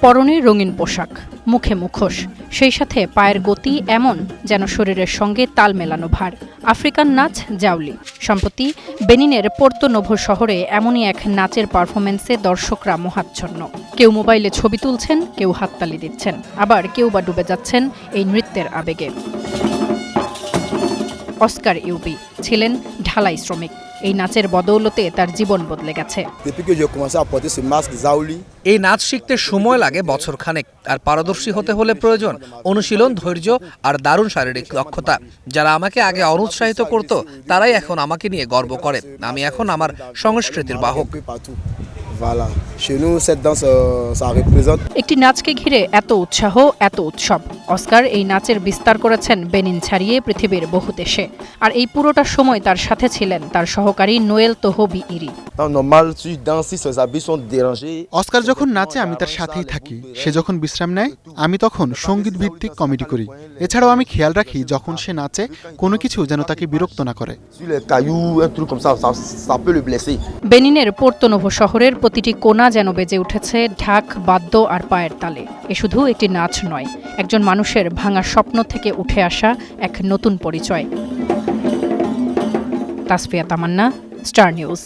পরনে রঙিন পোশাক, মুখে মুখোশ, সেই সাথে পায়ের গতি এমন যেন শরীরের সঙ্গে তাল মেলানো ভার। আফ্রিকান নাচ জাউলি। সম্প্রতি বেনিনের পোর্তো নোভো শহরে এমনই এক নাচের পারফরমেন্সে দর্শকরা মোহাচ্ছন্ন। কেউ মোবাইলে ছবি তুলছেন, কেউ হাততালি দিচ্ছেন, আবার কেউ বা ডুবে যাচ্ছেন এই নৃত্যের আবেগে। অস্কার ইউবি ছিলেন ঢালাই শ্রমিক। এই নাচের বদৌলতে তার জীবন বদলে গেছে। এই নাচ শিখতে সময় লাগে বছরখানেক, আর পারদর্শী হতে হলে প্রয়োজন অনুশীলন, ধৈর্য আর দারুণ শারীরিক দক্ষতা। যারা আমাকে আগে অনুৎসাহিত করত, তারাই এখন আমাকে নিয়ে গর্ব করে। আমি এখন আমার সংস্কৃতির বাহক। একটি নাচকে ঘিরে এত উৎসাহ, এত উৎসব। অস্কার এই নাচের বিস্তার করেছেন বেনিন ছাড়িয়ে পৃথিবীর বহু দেশে। আর এই পুরোটা সময় তার সাথে ছিলেন তার সহকারী নোয়েল তোহবি ইরি। অস্কার যখন নাচে আমি তার সাথেই থাকি, সে যখন বিশ্রাম নেয় আমি তখন সঙ্গীত ভিত্তিক কমেডি করি। এছাড়াও আমি খেয়াল রাখি যখন সে নাচে কোনো কিছু যেন তাকে বিরক্ত না করে। বেনিনের পোর্তো নোভো শহরের প্রতিটি কোণা যেন বেজে উঠেছে ঢাক, বাদ্য আর পায়ের তালে। এ শুধু একটি নাচ নয়, একজন মানুষের ভাঙা স্বপ্ন থেকে উঠে আসা এক নতুন পরিচয়। তাসফিয়া তামান্না, স্টার নিউজ।